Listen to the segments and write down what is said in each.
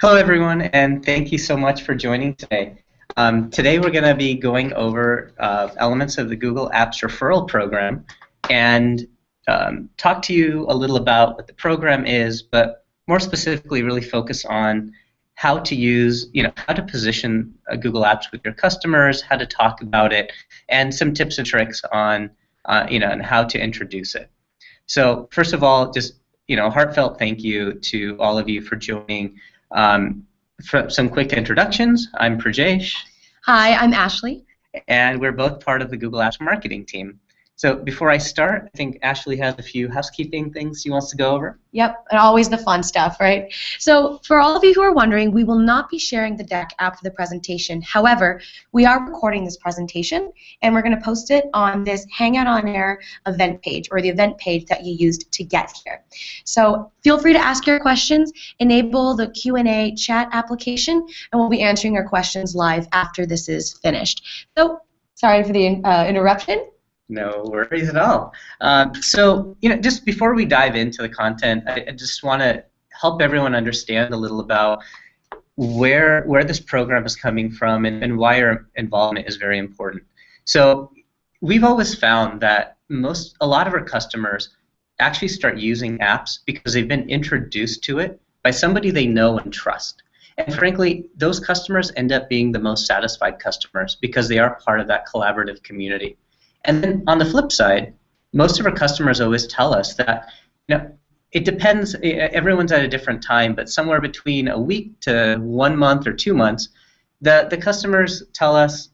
Hello, everyone, and thank you so much for joining today. Today we're going to be going over elements of the Google Apps Referral Program and talk to you a little about what the program is, but more specifically really focus on how to use, how to position Google Apps with your customers, how to talk about it, and some tips and tricks on, and how to introduce it. So first of all, just, heartfelt thank you to all of you for joining. For some quick introductions, I'm Prajesh. Hi, I'm Ashley. And we're both part of the Google Apps marketing team. So before I start, I think Ashley has a few housekeeping things she wants to go over. Yep, and always the fun stuff, right? So for all of you who are wondering, we will not be sharing the deck after the presentation. However, we are recording this presentation, and we're going to post it on this Hangout on Air event page, or the event page that you used to get here. So feel free to ask your questions, enable the Q&A chat application, and we'll be answering your questions live after this is finished. So sorry for the interruption. No worries at all. So, just before we dive into the content, I just want to help everyone understand a little about where this program is coming from and why our involvement is very important. So, we've always found that a lot of our customers actually start using apps because they've been introduced to it by somebody they know and trust. And frankly, those customers end up being the most satisfied customers because they are part of that collaborative community. And then on the flip side, most of our customers always tell us that it depends, everyone's at a different time, but somewhere between a week to 1 month or 2 months, the customers tell us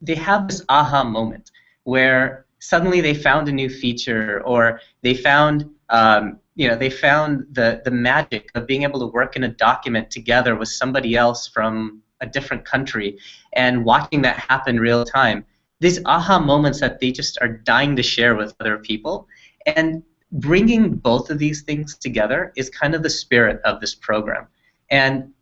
they have this aha moment where suddenly they found a new feature, or they found the magic of being able to work in a document together with somebody else from a different country and watching that happen real time. These aha moments that they just are dying to share with other people. And bringing both of these things together is kind of the spirit of this program. And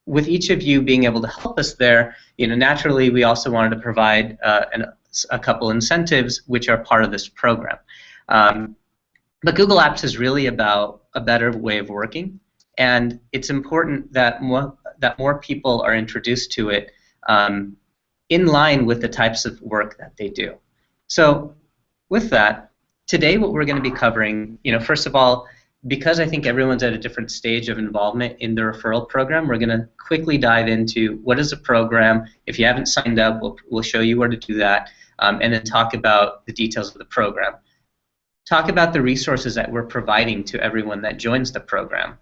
with each of you being able to help us there, naturally we also wanted to provide a couple incentives which are part of this program. But Google Apps is really about a better way of working, and it's important that more people are introduced to it in line with the types of work that they do. So with that, today what we're going to be covering, first of all, because I think everyone's at a different stage of involvement in the referral program, we're going to quickly dive into what is a program. If you haven't signed up, we'll show you where to do that, and then talk about the details of the program. Talk about the resources that we're providing to everyone that joins the program,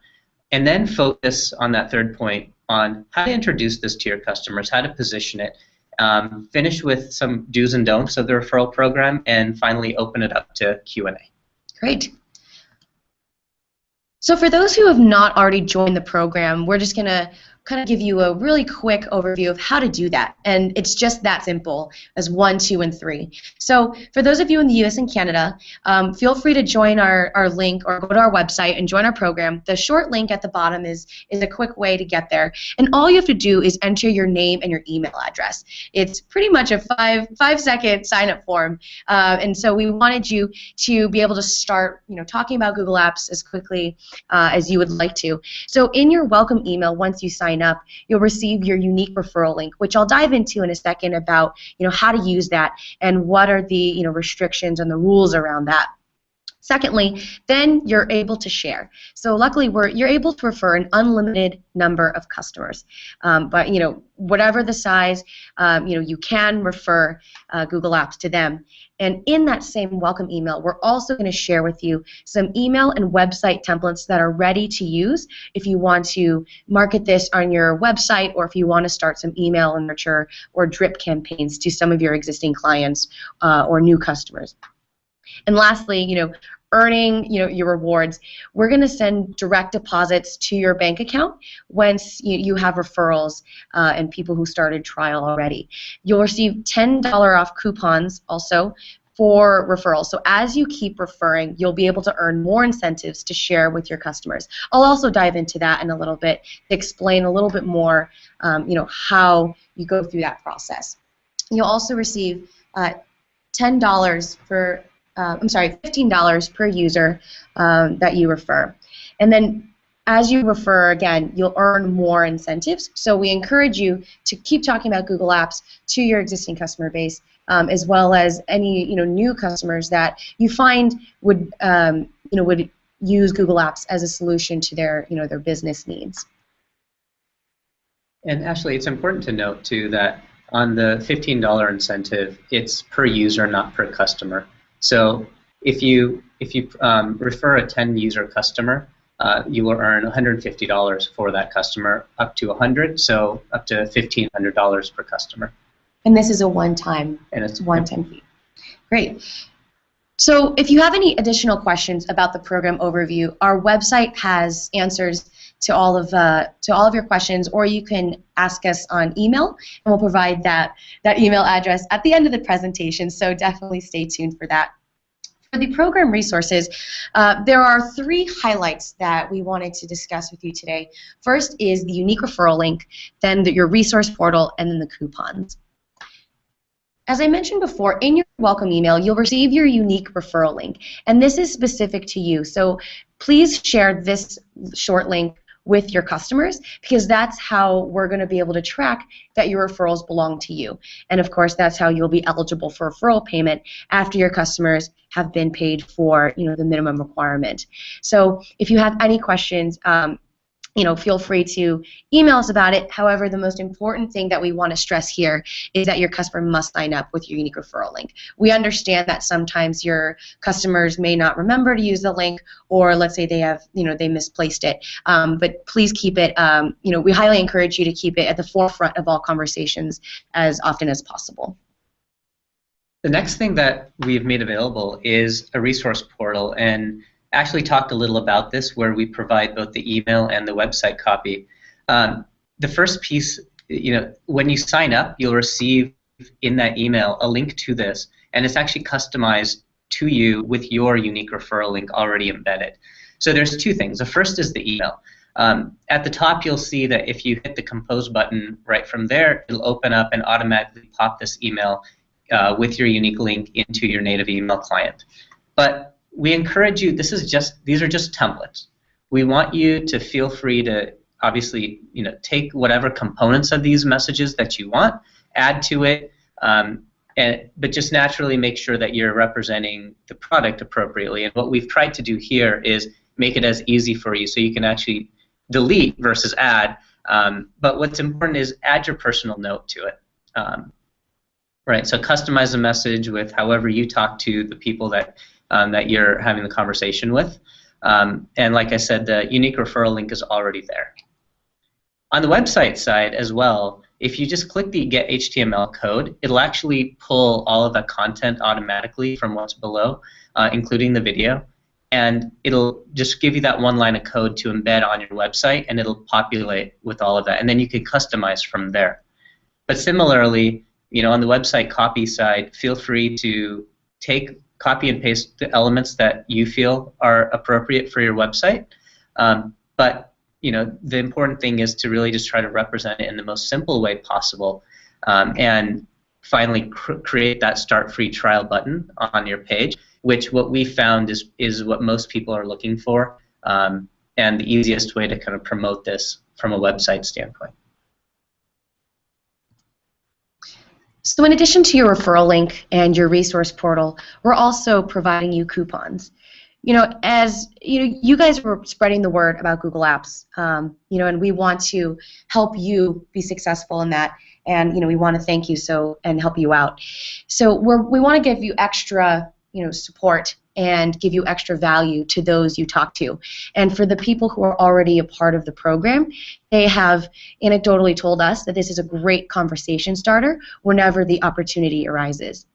and then focus on that third point on how to introduce this to your customers, how to position it, finish with some do's and don'ts of the referral program, and finally open it up to Q&A. Great. So for those who have not already joined the program, we're just going to kind of give you a really quick overview of how to do that. And it's just that simple as 1, 2, and 3. So for those of you in the US and Canada, feel free to join our link or go to our website and join our program. The short link at the bottom is a quick way to get there. And all you have to do is enter your name and your email address. It's pretty much a 5-second sign-up form. And so we wanted you to be able to start talking about Google Apps as quickly as you would like to. So in your welcome email, once you sign up, you'll receive your unique referral link, which I'll dive into in a second about how to use that and what are the restrictions and the rules around that. Secondly, then you're able to share. So luckily, you're able to refer an unlimited number of customers. But whatever the size, you can refer Google Apps to them. And in that same welcome email, we're also going to share with you some email and website templates that are ready to use if you want to market this on your website, or if you want to start some email and nurture or drip campaigns to some of your existing clients or new customers. And lastly, earning your rewards, we're going to send direct deposits to your bank account once you have referrals and people who started trial already. You'll receive $10 off coupons also for referrals. So as you keep referring, you'll be able to earn more incentives to share with your customers. I'll also dive into that in a little bit to explain a little bit more how you go through that process. You'll also receive $15 per user that you refer. And then as you refer, again, you'll earn more incentives. So we encourage you to keep talking about Google Apps to your existing customer base, as well as any new customers that you find would would use Google Apps as a solution to their their business needs. And Ashley, it's important to note too that on the $15 incentive, it's per user, not per customer. So if you refer a 10-user customer, you will earn $150 for that customer, up to $100, so up to $1,500 per customer. And this is a one-time fee. Great. So if you have any additional questions about the program overview, our website has answers to all of your questions, or you can ask us on email, and we'll provide that email address at the end of the presentation. So definitely stay tuned for that. For the program resources, there are 3 highlights that we wanted to discuss with you today. First is the unique referral link, then your resource portal, and then the coupons. As I mentioned before, in your welcome email, you'll receive your unique referral link, and this is specific to you. So please share this short link with your customers, because that's how we're going to be able to track that your referrals belong to you. And of course, that's how you'll be eligible for referral payment after your customers have been paid for the minimum requirement. So if you have any questions, feel free to email us about it. However, the most important thing that we want to stress here is that your customer must sign up with your unique referral link. We understand that sometimes your customers may not remember to use the link, or let's say they have, they misplaced it. But please keep it, we highly encourage you to keep it at the forefront of all conversations as often as possible. The next thing that we've made available is a resource portal, and Ashley talked a little about this, where we provide both the email and the website copy. The first piece, when you sign up, you'll receive in that email a link to this, and it's actually customized to you with your unique referral link already embedded. So there's 2 things. The first is the email. At the top, you'll see that if you hit the compose button right from there, it'll open up and automatically pop this email with your unique link into your native email client. But we encourage you, these are just templates. We want you to feel free to obviously take whatever components of these messages that you want, add to it, but just naturally make sure that you're representing the product appropriately. And what we've tried to do here is make it as easy for you so you can actually delete versus add. But what's important is add your personal note to it. Right, so customize the message with however you talk to the people that you're having the conversation with. And like I said, the unique referral link is already there. On the website side as well, if you just click the Get HTML code, it'll actually pull all of that content automatically from what's below, including the video. And it'll just give you that 1 line of code to embed on your website, and it'll populate with all of that. And then you can customize from there. But similarly, on the website copy side, feel free to copy and paste the elements that you feel are appropriate for your website. But the important thing is to really just try to represent it in the most simple way possible. And finally, create that Start Free Trial button on your page, which what we found is what most people are looking for, and the easiest way to kind of promote this from a website standpoint. So in addition to your referral link and your resource portal, we're also providing you coupons. As you guys are spreading the word about Google Apps, and we want to help you be successful in that, and we want to thank you and help you out. So we want to give you extra support and give you extra value to those you talk to. And for the people who are already a part of the program, they have anecdotally told us that this is a great conversation starter whenever the opportunity arises.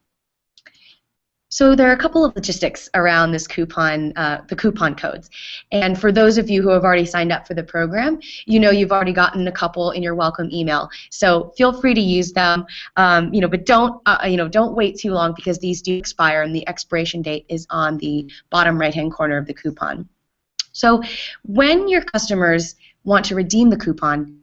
So there are a couple of logistics around this coupon, the coupon codes. And for those of you who have already signed up for the program, you've already gotten a couple in your welcome email. So feel free to use them, but don't wait too long, because these do expire, and the expiration date is on the bottom right-hand corner of the coupon. So when your customers want to redeem the coupon,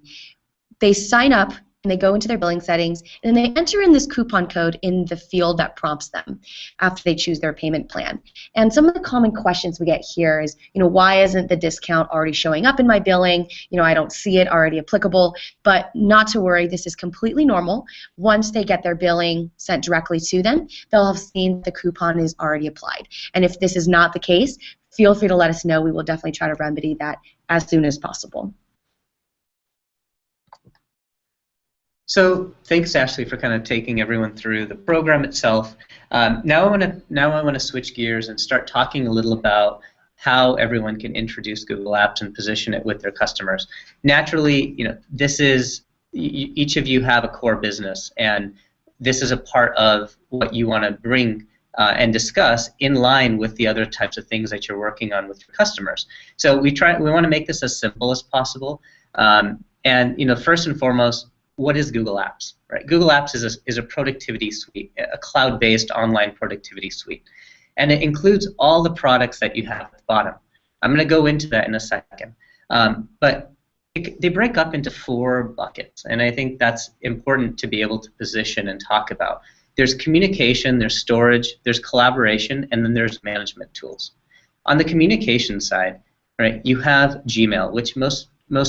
they sign up and they go into their billing settings, and they enter in this coupon code in the field that prompts them after they choose their payment plan. And some of the common questions we get here is, why isn't the discount already showing up in my billing? I don't see it already applicable. But not to worry, this is completely normal. Once they get their billing sent directly to them, they'll have seen the coupon is already applied. And if this is not the case, feel free to let us know. We will definitely try to remedy that as soon as possible. So thanks, Ashley, for kind of taking everyone through the program itself. Now I want to switch gears and start talking a little about how everyone can introduce Google Apps and position it with their customers. Naturally, this is each of you have a core business, and this is a part of what you want to bring and discuss in line with the other types of things that you're working on with your customers. So we want to make this as simple as possible. And first and foremost, what is Google Apps? Right? Google Apps is a productivity suite, a cloud-based online productivity suite, and it includes all the products that you have at the bottom. I'm going to go into that in a second, but they break up into 4 buckets, and I think that's important to be able to position and talk about. There's communication, there's storage, there's collaboration, and then there's management tools. On the communication side, right, you have Gmail, which most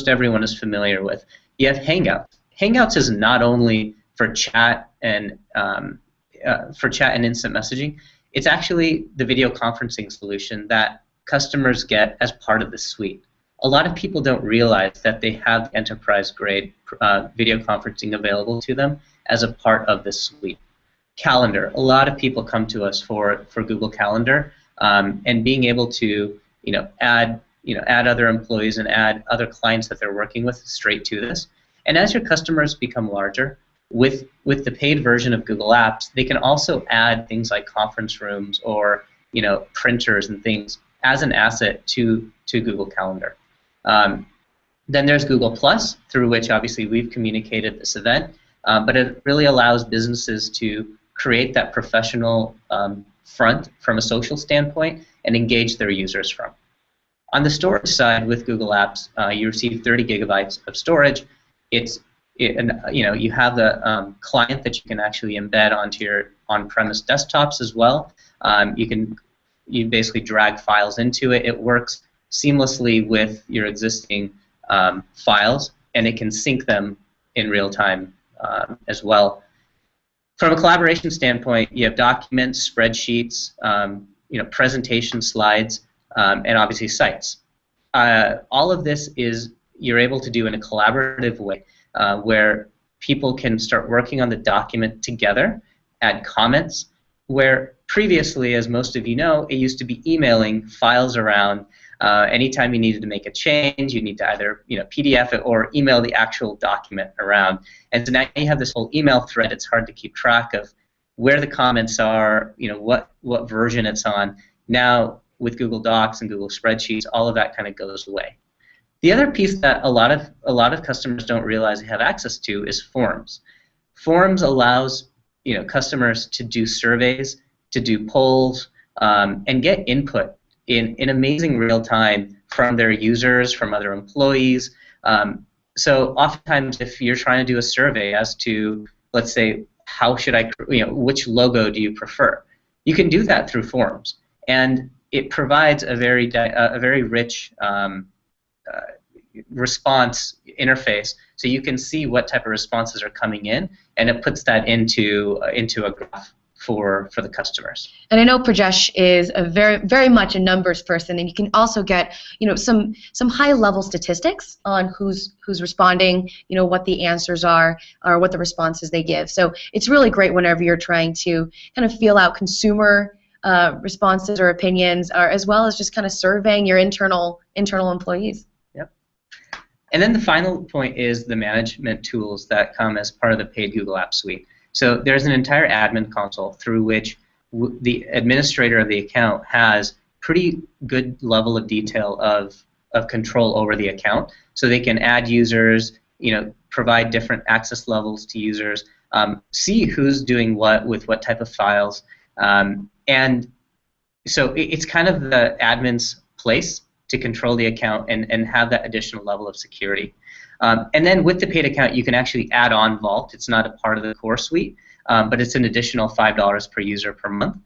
everyone is familiar with. You have Hangout. Hangouts is not only for chat and instant messaging. It's actually the video conferencing solution that customers get as part of the suite. A lot of people don't realize that they have enterprise-grade video conferencing available to them as a part of this suite. Calendar. A lot of people come to us for Google Calendar, and being able to add other employees and add other clients that they're working with straight to this. And as your customers become larger, with the paid version of Google Apps, they can also add things like conference rooms or printers and things as an asset to Google Calendar. Then there's Google Plus, through which obviously we've communicated this event, but it really allows businesses to create that professional front from a social standpoint and engage their users from. On the storage side with Google Apps, you receive 30 gigabytes of storage. You have the client that you can actually embed onto your on-premise desktops as well. You basically drag files into it. It works seamlessly with your existing files, and it can sync them in real time as well. From a collaboration standpoint, you have documents, spreadsheets, presentation slides, and obviously sites. All of this you're able to do in a collaborative way, where people can start working on the document together, add comments, where previously, as most of you know, it used to be emailing files around. Anytime you needed to make a change, you need to either PDF it or email the actual document around. And so now you have this whole email thread. It's hard to keep track of where the comments are, what version it's on. Now with Google Docs and Google Spreadsheets, all of that kind of goes away. The other piece that a lot of customers don't realize they have access to is forms. Forms allows customers to do surveys, to do polls, and get input in amazing real time from their users, from other employees. So oftentimes, if you're trying to do a survey as to, let's say, which logo do you prefer, you can do that through forms, and it provides a very rich response interface, so you can see what type of responses are coming in, and it puts that into a graph for the customers. And I know Prajesh is a very much a numbers person, and you can also get some high level statistics on who's responding, what the answers are or what the responses they give. So it's really great whenever you're trying to kind of feel out consumer responses or opinions, or as well as just kind of surveying your internal employees. Yep. And then the final point is the management tools that come as part of the paid Google Apps Suite. So there's an entire admin console through which the administrator of the account has pretty good level of detail of control over the account. So they can add users, provide different access levels to users, see who's doing what with what type of files, and so it's kind of the admin's place to control the account and have that additional level of security. And then with the paid account, you can actually add on Vault. It's not a part of the core suite, but it's an additional $5 per user per month.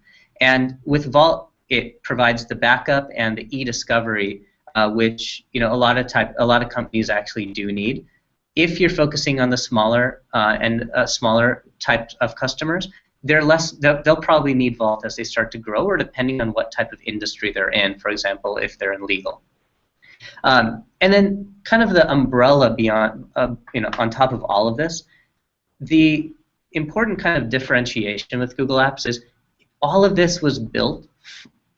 And with Vault, it provides the backup and the e-discovery, which a lot of companies actually do need. If you're focusing on the smaller smaller types of customers, they'll probably need Vault as they start to grow, or depending on what type of industry they're in. For example, if they're in legal. And then kind of the umbrella beyond, on top of all of this, the important kind of differentiation with Google Apps is all of this was built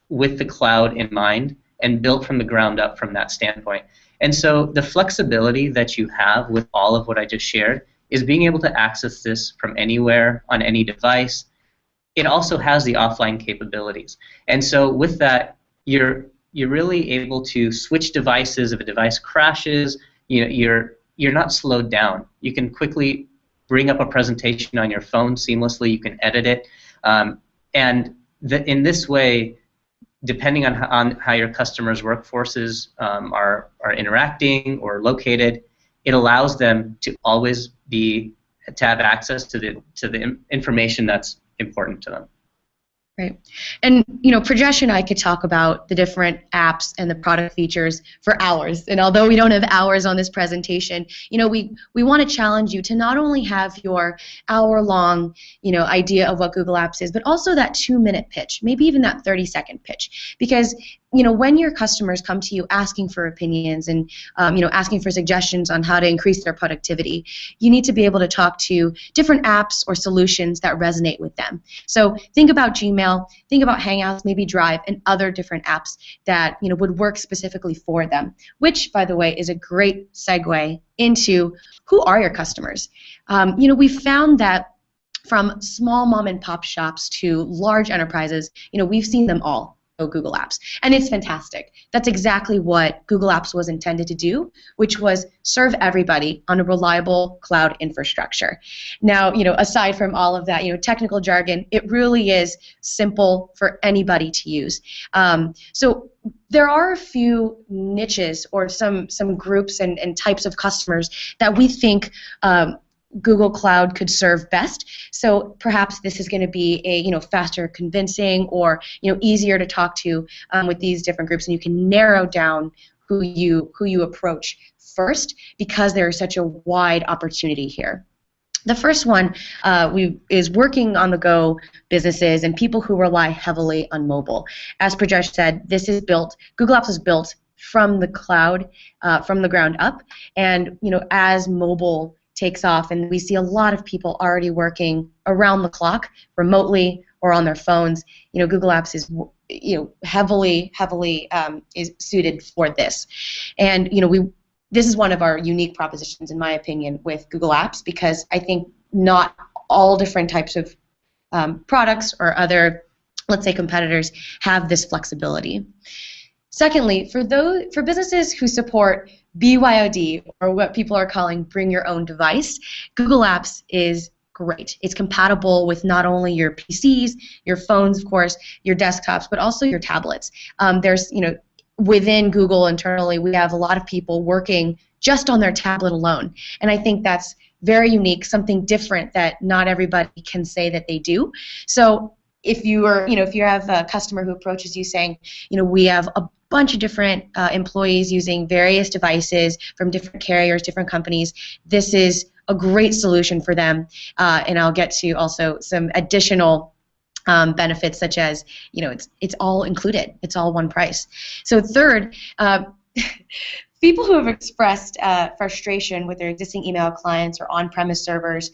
with the cloud in mind and built from the ground up from that standpoint. And so the flexibility that you have with all of what I just shared is being able to access this from anywhere on any device. It also has the offline capabilities. And so with that, you're really able to switch devices. If a device crashes, you're not slowed down. You can quickly bring up a presentation on your phone seamlessly. You can edit it, and in this way, depending on how your customers' workforces are interacting or located, it allows them to always to have access to the information that's important to them. Right. And, Prajesh and I could talk about the different apps and the product features for hours. And although we don't have hours on this presentation, we want to challenge you to not only have your hour-long, idea of what Google Apps is, but also that 2-minute pitch, maybe even that 30-second pitch. Because, when your customers come to you asking for opinions and, asking for suggestions on how to increase their productivity, you need to be able to talk to different apps or solutions that resonate with them. So think about Gmail, think about Hangouts, maybe Drive, and other different apps that, would work specifically for them, which, by the way, is a great segue into who are your customers. We found that from small mom and pop shops to large enterprises, we've seen them all. Google Apps, and it's fantastic. That's exactly what Google Apps was intended to do, which was serve everybody on a reliable cloud infrastructure. Now, aside from all of that, technical jargon, it really is simple for anybody to use. So there are a few niches or some groups and types of customers that we think Google Cloud could serve best. So perhaps this is going to be a faster convincing or easier to talk to with these different groups, and you can narrow down who you approach first because there is such a wide opportunity here. The first one is working on the go businesses and people who rely heavily on mobile. As Prajesh said, Google Apps is built from the cloud, from the ground up, and as mobile takes off, and we see a lot of people already working around the clock, remotely or on their phones. Google Apps is heavily is suited for this, and this is one of our unique propositions, in my opinion, with Google Apps, because I think not all different types of products or other, let's say, competitors have this flexibility. Secondly, for businesses who support BYOD, or what people are calling bring your own device, Google Apps is great. It's compatible with not only your PCs, your phones, of course, your desktops, but also your tablets. There's, within Google internally, we have a lot of people working just on their tablet alone, and I think that's very unique, something different that not everybody can say that they do. So if you have a customer who approaches you saying, we have a bunch of different employees using various devices from different carriers, different companies, this is a great solution for them. And I'll get to also some additional benefits, such as, it's all included. It's all one price. So third, people who have expressed frustration with their existing email clients or on-premise servers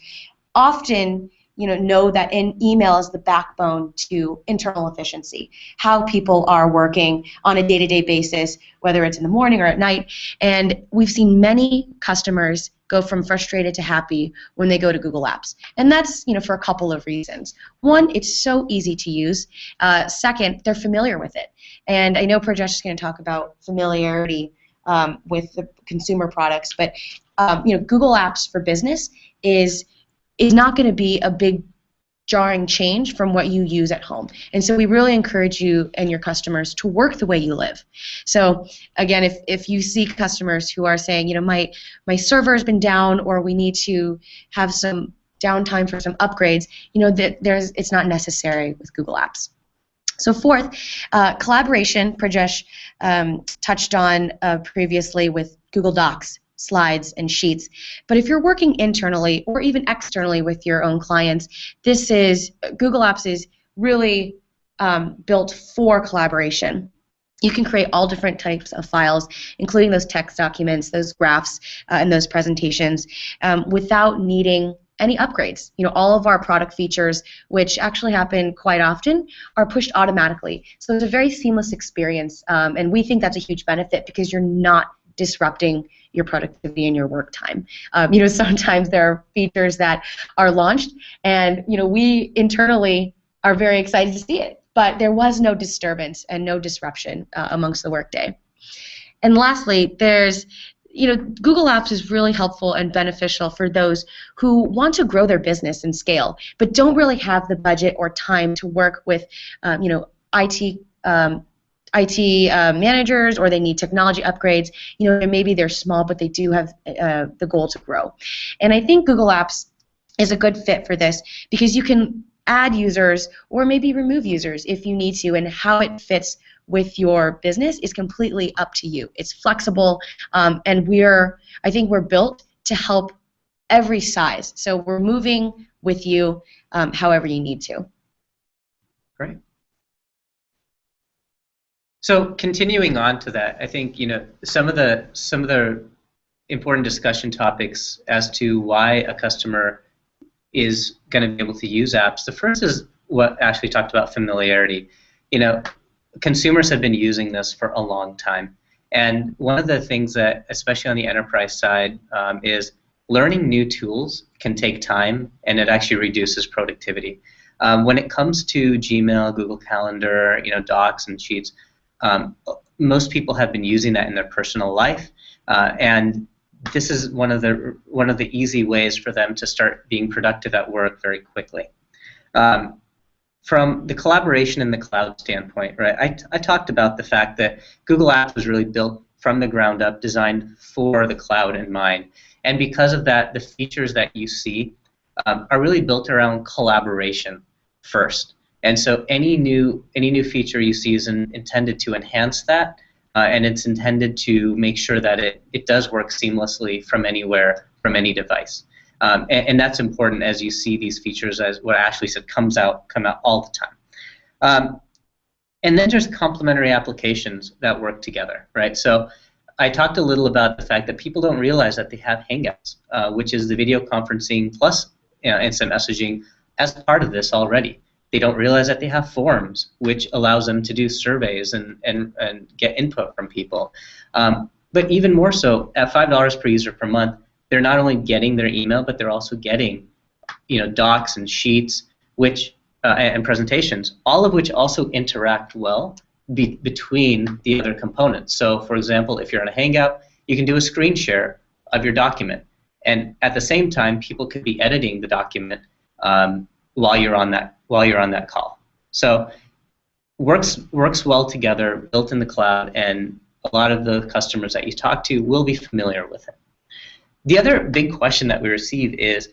often know that email is the backbone to internal efficiency, how people are working on a day-to-day basis, whether it's in the morning or at night. And we've seen many customers go from frustrated to happy when they go to Google Apps. And that's for a couple of reasons. One, it's so easy to use. Second, they're familiar with it. And I know Prajesh is going to talk about familiarity with the consumer products, but Google Apps for Business is not going to be a big jarring change from what you use at home. And so we really encourage you and your customers to work the way you live. So again, if you see customers who are saying, my server has been down, or we need to have some downtime for some upgrades, it's not necessary with Google Apps. So fourth, collaboration, Prajesh touched on previously with Google Docs, slides, and sheets. But if you're working internally or even externally with your own clients, Google Apps is really built for collaboration. You can create all different types of files, including those text documents, those graphs, and those presentations, without needing any upgrades. All of our product features, which actually happen quite often, are pushed automatically. So it's a very seamless experience, and we think that's a huge benefit because you're not disrupting your productivity and your work time. Sometimes there are features that are launched, and we internally are very excited to see it, but there was no disturbance and no disruption amongst the workday. And lastly, Google Apps is really helpful and beneficial for those who want to grow their business and scale, but don't really have the budget or time to work with, IT managers, or they need technology upgrades. Maybe they're small, but they do have the goal to grow. And I think Google Apps is a good fit for this because you can add users or maybe remove users if you need to, and how it fits with your business is completely up to you. It's flexible, and I think we're built to help every size. So we're moving with you however you need to. Great. So continuing on to that, I think some of the important discussion topics as to why a customer is going to be able to use apps. The first is what Ashley talked about, familiarity. Consumers have been using this for a long time, and one of the things that, especially on the enterprise side, is learning new tools can take time, and it actually reduces productivity. When it comes to Gmail, Google Calendar, Docs and Sheets, most people have been using that in their personal life, and this is one of the easy ways for them to start being productive at work very quickly. From the collaboration in the cloud standpoint, right? I talked about the fact that Google Apps was really built from the ground up, designed for the cloud in mind, and because of that, the features that you see are really built around collaboration first. And so any new feature you see is intended to enhance that, and it's intended to make sure that it does work seamlessly from anywhere, from any device. And that's important as you see these features, as what Ashley said, come out all the time. And then there's complementary applications that work together, right? So I talked a little about the fact that people don't realize that they have Hangouts, which is the video conferencing plus instant messaging as part of this already. They don't realize that they have forums, which allows them to do surveys and get input from people. But even more so, at $5 per user per month, they're not only getting their email, but they're also getting, docs and sheets, and presentations, all of which also interact well between the other components. So, for example, if you're in a Hangout, you can do a screen share of your document, and at the same time, people could be editing the document while you're on that call. So, works well together, built in the cloud, and a lot of the customers that you talk to will be familiar with it. The other big question that we receive is,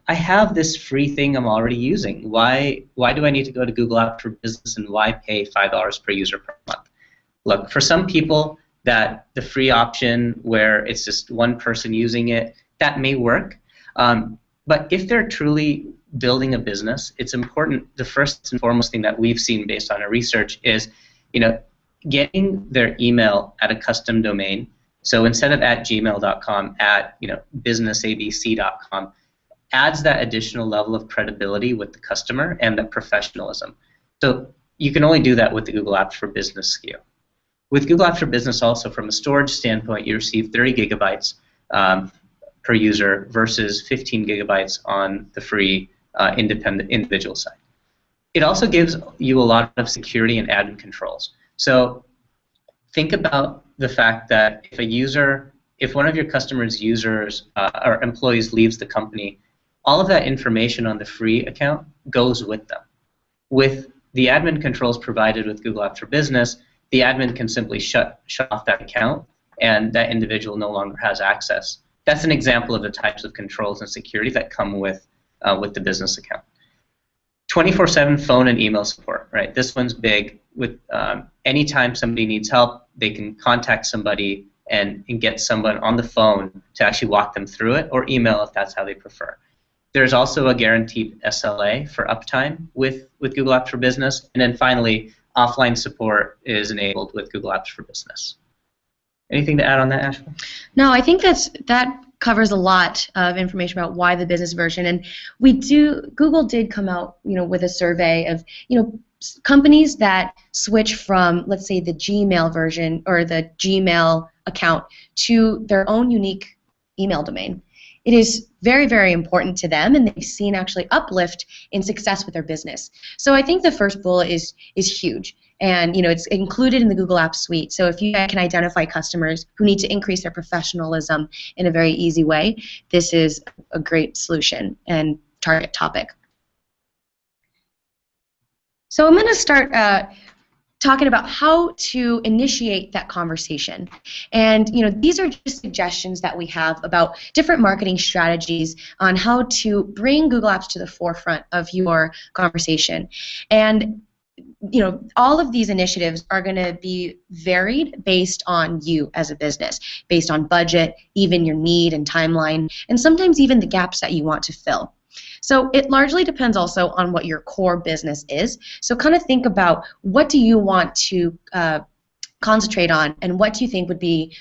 I have this free thing I'm already using. Why do I need to go to Google Apps for Business, and why pay $5 per user per month? Look, for some people, that the free option where it's just one person using it, that may work. But if they're truly building a business, it's important. The first and foremost thing that we've seen based on our research is, getting their email at a custom domain. So instead of at gmail.com, at businessabc.com, adds that additional level of credibility with the customer and the professionalism. So you can only do that with the Google Apps for Business SKU. With Google Apps for Business also, from a storage standpoint, you receive 30 gigabytes per user versus 15 gigabytes on the free independent individual side. It also gives you a lot of security and admin controls. So think about the fact that if one of your customers' users or employees leaves the company, all of that information on the free account goes with them. With the admin controls provided with Google Apps for Business, the admin can simply shut off that account, and that individual no longer has access. That's an example of the types of controls and security that come with the business account. 24/7 phone and email support, right? This one's big. With anytime somebody needs help, they can contact somebody and get someone on the phone to actually walk them through it, or email if that's how they prefer. There's also a guaranteed SLA for uptime with Google Apps for Business. And then finally, offline support is enabled with Google Apps for Business. Anything to add on that, Ashley? No, I think that covers a lot of information about why the business version. And Google did come out, with a survey of, companies that switch from, let's say, the Gmail version or the Gmail account to their own unique email domain. It is very, very important to them, and they've seen actually uplift in success with their business. So I think the first bullet is huge, and it's included in the Google Apps Suite. So if you can identify customers who need to increase their professionalism in a very easy way, this is a great solution and target topic. So I'm going to start talking about how to initiate that conversation. And these are just suggestions that we have about different marketing strategies on how to bring Google Apps to the forefront of your conversation. And all of these initiatives are going to be varied based on you as a business, based on budget, even your need and timeline, and sometimes even the gaps that you want to fill. So it largely depends also on what your core business is. So kind of think about, what do you want to concentrate on, and when do you think would be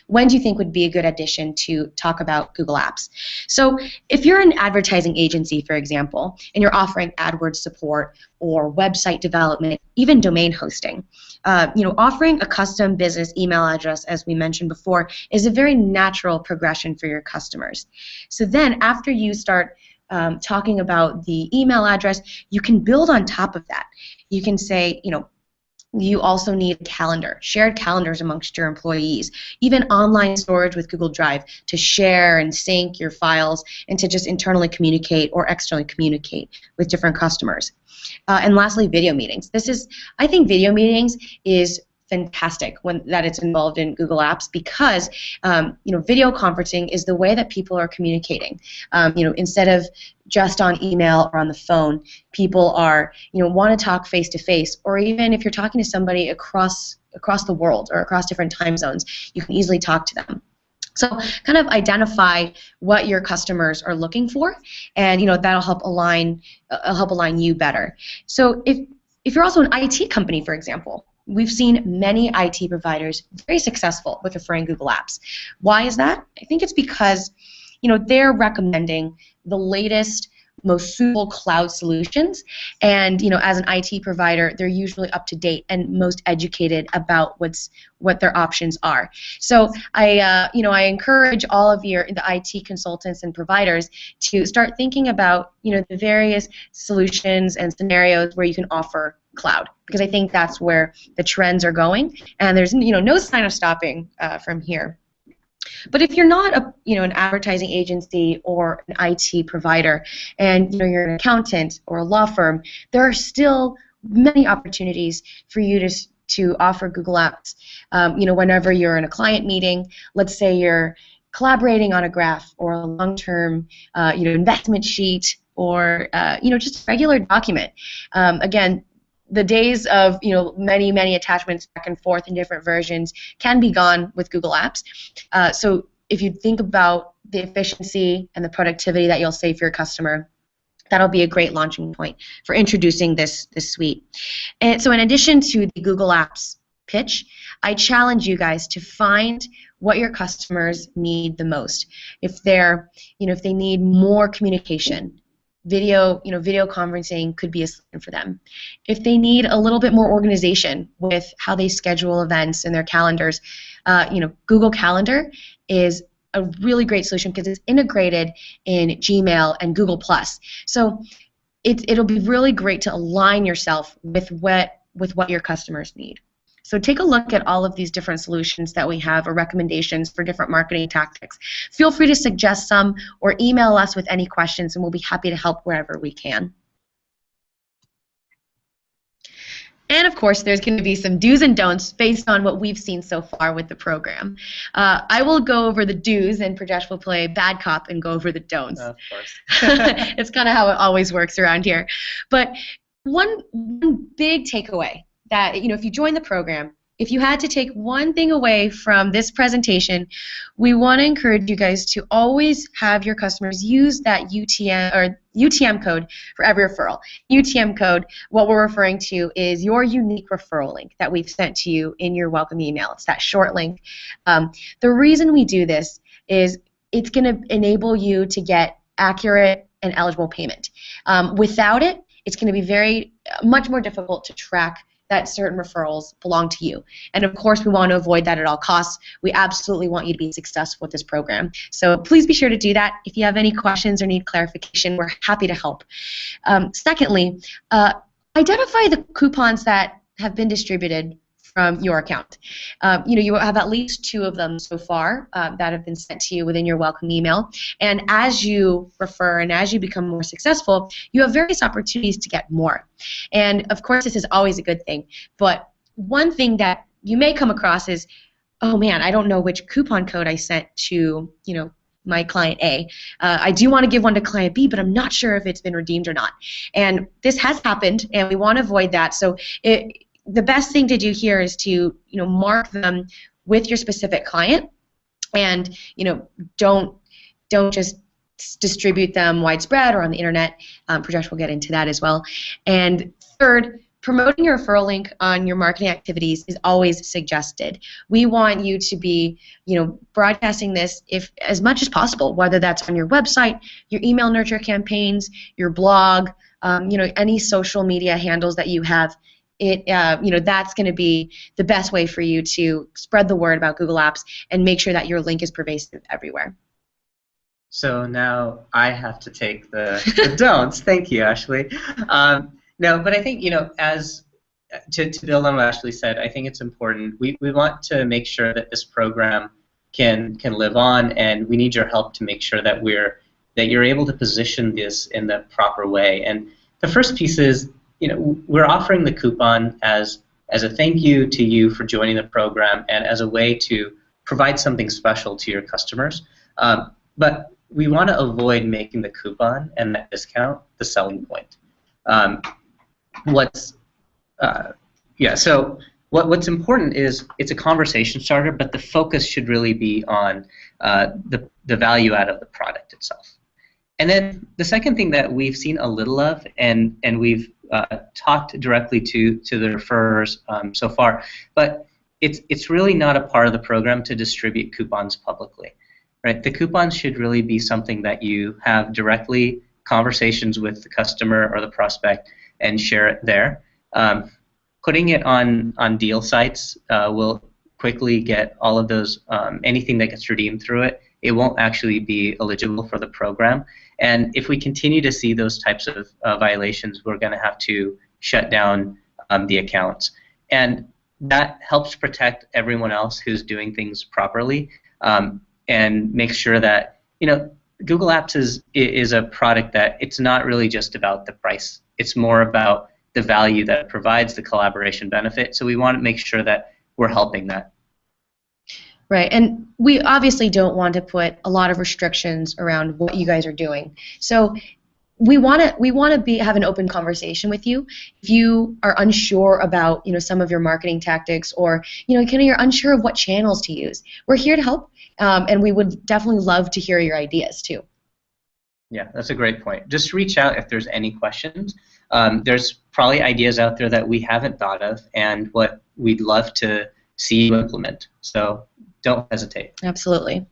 a good addition to talk about Google Apps? So if you're an advertising agency, for example, and you're offering AdWords support or website development, even domain hosting, offering a custom business email address, as we mentioned before, is a very natural progression for your customers. So then after you start talking about the email address, you can build on top of that. You can say, you also need a calendar, shared calendars amongst your employees, even online storage with Google Drive to share and sync your files and to just internally communicate or externally communicate with different customers. And lastly, video meetings. I think video meetings is fantastic that it's involved in Google Apps, because video conferencing is the way that people are communicating. Instead of just on email or on the phone, people are want to talk face to face, or even if you're talking to somebody across the world or across different time zones, you can easily talk to them. So kind of identify what your customers are looking for, and that'll help align you better. So if you're also an IT company, for example, we've seen many IT providers very successful with referring Google Apps. Why is that? I think it's because they're recommending the latest, most suitable cloud solutions, and as an IT provider, they're usually up to date and most educated about what their options are. So I encourage all of the IT consultants and providers to start thinking about the various solutions and scenarios where you can offer cloud, because I think that's where the trends are going, and there's no sign of stopping from here. But if you're not an advertising agency or an IT provider, and you're an accountant or a law firm, there are still many opportunities for you to offer Google Apps. Whenever you're in a client meeting, let's say you're collaborating on a graph or a long-term investment sheet, or just a regular document. Again, the days of many attachments back and forth in different versions can be gone with Google Apps. So if you think about the efficiency and the productivity that you'll save for your customer, that'll be a great launching point for introducing this suite. And so in addition to the Google Apps pitch, I challenge you guys to find what your customers need the most. If they need more communication, video conferencing could be a solution for them. If they need a little bit more organization with how they schedule events in their calendars, Google Calendar is a really great solution because it's integrated in Gmail and Google+. So it'll be really great to align yourself with what your customers need. So take a look at all of these different solutions that we have, or recommendations for different marketing tactics. Feel free to suggest some or email us with any questions, and we'll be happy to help wherever we can. And of course, there's going to be some do's and don'ts based on what we've seen so far with the program. I will go over the do's, and Prajesh will play bad cop and go over the don'ts. Of course. It's kind of how it always works around here. But one big takeaway that, if you join the program, if you had to take one thing away from this presentation, we want to encourage you guys to always have your customers use that UTM code for every referral. UTM code, what we're referring to is your unique referral link that we've sent to you in your welcome email. It's that short link. The reason we do this is it's going to enable you to get accurate and eligible payment. Without it, it's going to be much more difficult to track that certain referrals belong to you. And of course, we want to avoid that at all costs. We absolutely want you to be successful with this program. So please be sure to do that. If you have any questions or need clarification, we're happy to help. Secondly, identify the coupons that have been distributed from your account. You have at least 2 of them so far that have been sent to you within your welcome email. And as you refer and as you become more successful, you have various opportunities to get more. And of course, this is always a good thing. But one thing that you may come across is, oh man, I don't know which coupon code I sent to, my client A. I do want to give one to client B, but I'm not sure if it's been redeemed or not. And this has happened, and we want to avoid that. So the best thing to do here is to mark them with your specific client, and don't just distribute them widespread or on the internet. Prajesh will get into that as well. And third, promoting your referral link on your marketing activities is always suggested. We want you to be broadcasting this as much as possible, whether that's on your website, your email nurture campaigns, your blog, any social media handles that you have. That's going to be the best way for you to spread the word about Google Apps and make sure that your link is pervasive everywhere. So now I have to take the don'ts. Thank you, Ashley. No, but I think as to build on what Ashley said, I think it's important. We want to make sure that this program can live on, and we need your help to make sure that you're able to position this in the proper way. And the first piece is, we're offering the coupon as a thank you to you for joining the program and as a way to provide something special to your customers. But we want to avoid making the coupon and that discount the selling point. So what's important is it's a conversation starter, but the focus should really be on the value out of the product itself. And then the second thing that we've seen a little of, and we've talked directly to the referrers so far, but it's really not a part of the program to distribute coupons publicly, right? The coupons should really be something that you have directly conversations with the customer or the prospect and share it there. Putting it on deal sites will quickly get all of those, anything that gets redeemed through it. It won't actually be eligible for the program. And if we continue to see those types of violations, we're going to have to shut down the accounts. And that helps protect everyone else who's doing things properly, and make sure that Google Apps is a product that it's not really just about the price. It's more about the value that it provides, the collaboration benefit. So we want to make sure that we're helping that. Right, and we obviously don't want to put a lot of restrictions around what you guys are doing. So we want to have an open conversation with you. If you are unsure about some of your marketing tactics, or you're unsure of what channels to use, we're here to help, and we would definitely love to hear your ideas too. Yeah, that's a great point. Just reach out if there's any questions. There's probably ideas out there that we haven't thought of, and what we'd love to see you implement. So don't hesitate. Absolutely.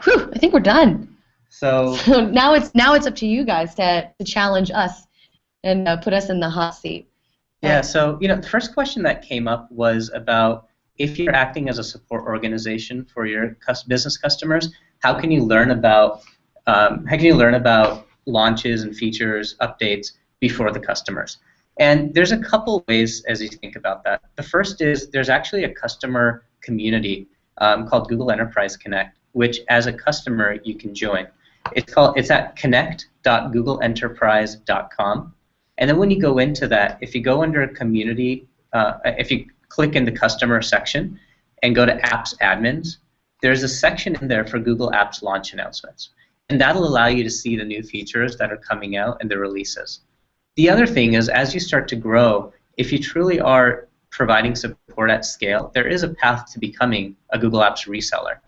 Whew, I think we're done. So now it's up to you guys to challenge us and put us in the hot seat. Yeah. So the first question that came up was about if you're acting as a support organization for your business customers, how can you learn about launches and features, updates before the customers? And there's a couple ways as you think about that. The first is there's actually a customer community called Google Enterprise Connect, which as a customer you can join. It's at connect.googleenterprise.com. And then when you go into that, if you go under community, if you click in the customer section and go to apps admins, there's a section in there for Google Apps launch announcements. And that'll allow you to see the new features that are coming out and the releases. The other thing is, as you start to grow, if you truly are providing support at scale, there is a path to becoming a Google Apps reseller.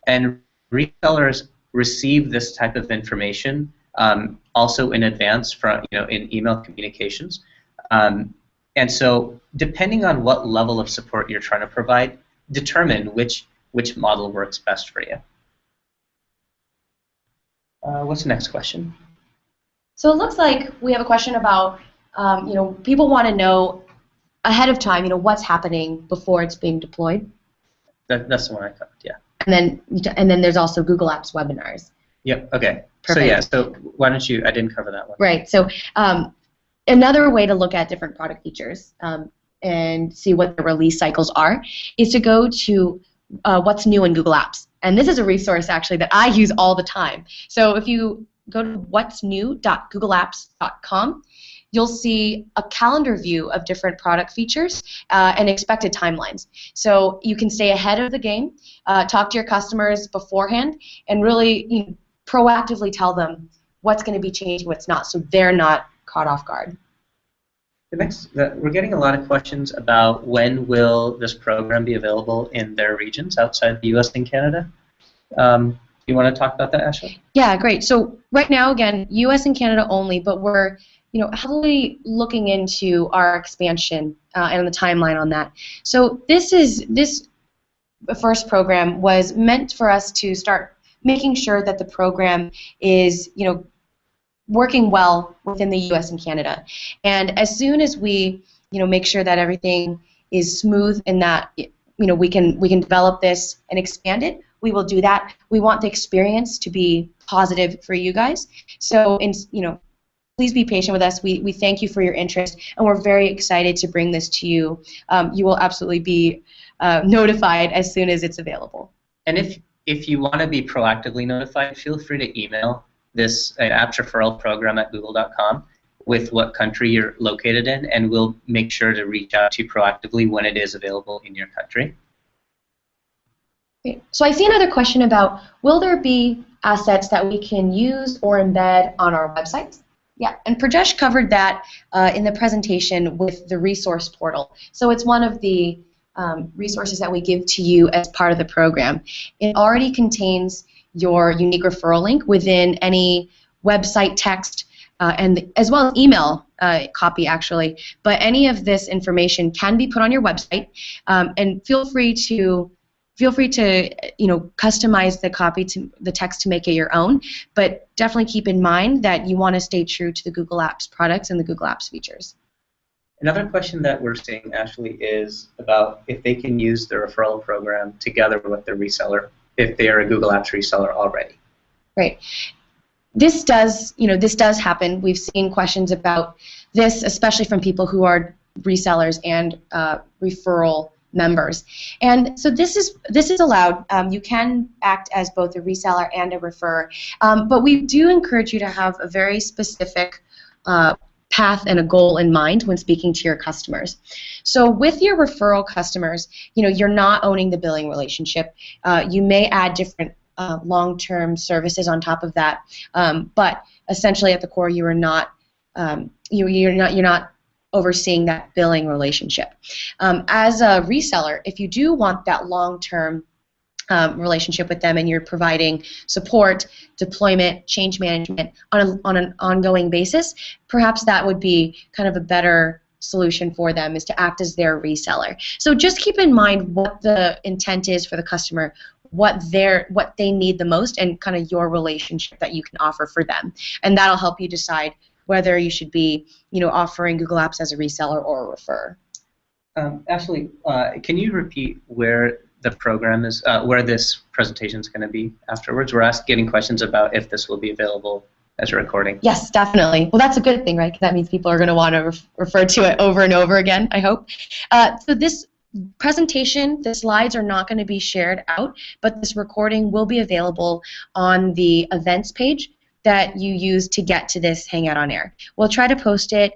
And resellers receive this type of information also in advance from, in email communications. And so depending on what level of support you're trying to provide, determine which model works best for you. What's the next question? So it looks like we have a question about, people want to know ahead of time, what's happening before it's being deployed. That's the one I covered, yeah. And then there's also Google Apps webinars. Yep. Okay. Perfect. So yeah. So why don't you? I didn't cover that one. Right. So another way to look at different product features and see what the release cycles are is to go to what's new in Google Apps. And this is a resource actually that I use all the time. So if you go to what'snew.googleapps.com, you'll see a calendar view of different product features and expected timelines. So you can stay ahead of the game, talk to your customers beforehand, and really proactively tell them what's going to be changed, what's not, so they're not caught off guard. We're getting a lot of questions about when will this program be available in their regions outside the U.S. and Canada. Do you want to talk about that, Ashley? Yeah, great. So right now, again, U.S. and Canada only, but we're heavily looking into our expansion and the timeline on that. So this first program was meant for us to start making sure that the program is, working well within the U.S. and Canada. And as soon as we, make sure that everything is smooth and that, we can develop this and expand it, we will do that. We want the experience to be positive for you guys. So, please be patient with us. We thank you for your interest, and we're very excited to bring this to you. You will absolutely be notified as soon as it's available. And if you want to be proactively notified, feel free to email this Apps Referral Program at google.com with what country you're located in, and we'll make sure to reach out to you proactively when it is available in your country. Okay. So I see another question about, will there be assets that we can use or embed on our websites? Yeah, and Prajesh covered that in the presentation with the resource portal. So it's one of the resources that we give to you as part of the program. It already contains your unique referral link within any website text and as well as email copy actually. But any of this information can be put on your website, and feel free to customize the copy to the text to make it your own, but definitely keep in mind that you want to stay true to the Google Apps products and the Google Apps features. Another question that we're seeing, Ashley, is about if they can use the referral program together with the reseller if they are a Google Apps reseller already. Right. This does happen. We've seen questions about this, especially from people who are resellers and referral members. And so this is allowed. You can act as both a reseller and a referrer, but we do encourage you to have a very specific path and a goal in mind when speaking to your customers. So with your referral customers, you're not owning the billing relationship. You may add different long-term services on top of that, but essentially at the core, you are not you're not overseeing that billing relationship. As a reseller, if you do want that long-term relationship with them and you're providing support, deployment, change management on an ongoing basis, perhaps that would be kind of a better solution for them, is to act as their reseller. So just keep in mind what the intent is for the customer, what they need the most, and kind of your relationship that you can offer for them. And that'll help you decide whether you should be, offering Google Apps as a reseller or a referrer. Ashley, can you repeat where the program is, where this presentation is going to be afterwards? We're getting questions about if this will be available as a recording. Yes, definitely. Well, that's a good thing, right? Because that means people are going to want to refer to it over and over again, I hope. So this presentation, the slides are not going to be shared out, but this recording will be available on the events page that you use to get to this Hangout on Air. We'll try to post it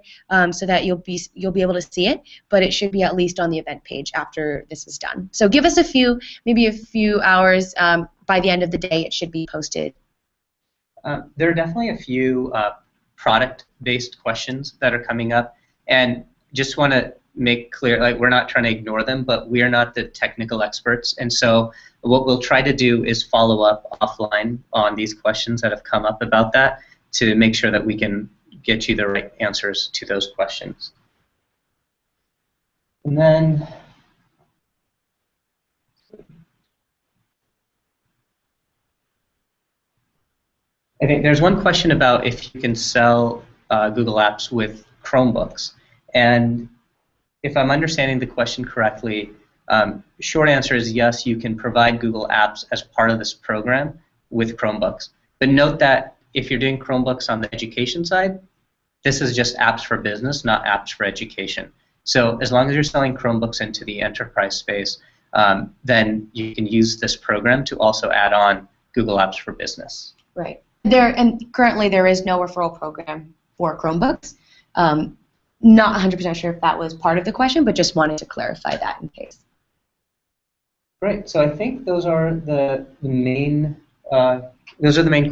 so that you'll be able to see it, but it should be at least on the event page after this is done. So give us maybe a few hours. By the end of the day, it should be posted. There are definitely a few product-based questions that are coming up, and just want to make clear, like, we're not trying to ignore them, but we are not the technical experts, and so what we'll try to do is follow up offline on these questions that have come up about that to make sure that we can get you the right answers to those questions. And then I think there's one question about if you can sell Google Apps with Chromebooks. And if I'm understanding the question correctly, short answer is yes, you can provide Google Apps as part of this program with Chromebooks. But note that if you're doing Chromebooks on the education side, this is just apps for business, not apps for education. So as long as you're selling Chromebooks into the enterprise space, then you can use this program to also add on Google Apps for Business. Right. And currently there is no referral program for Chromebooks. Not 100% sure if that was part of the question, but just wanted to clarify that in case. Great. So I think those are the main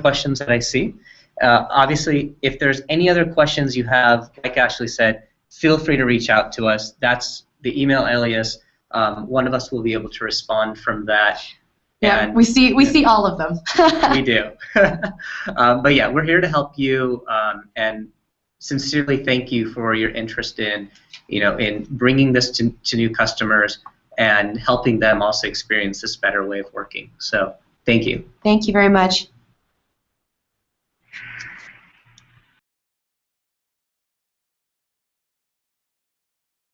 questions that I see. Obviously, if there's any other questions you have, like Ashley said, feel free to reach out to us. That's the email alias. One of us will be able to respond from that. Yeah, we see all of them. We do. But yeah, we're here to help you, and sincerely thank you for your interest in, in bringing this to new customers and helping them also experience this better way of working. So thank you. Thank you very much.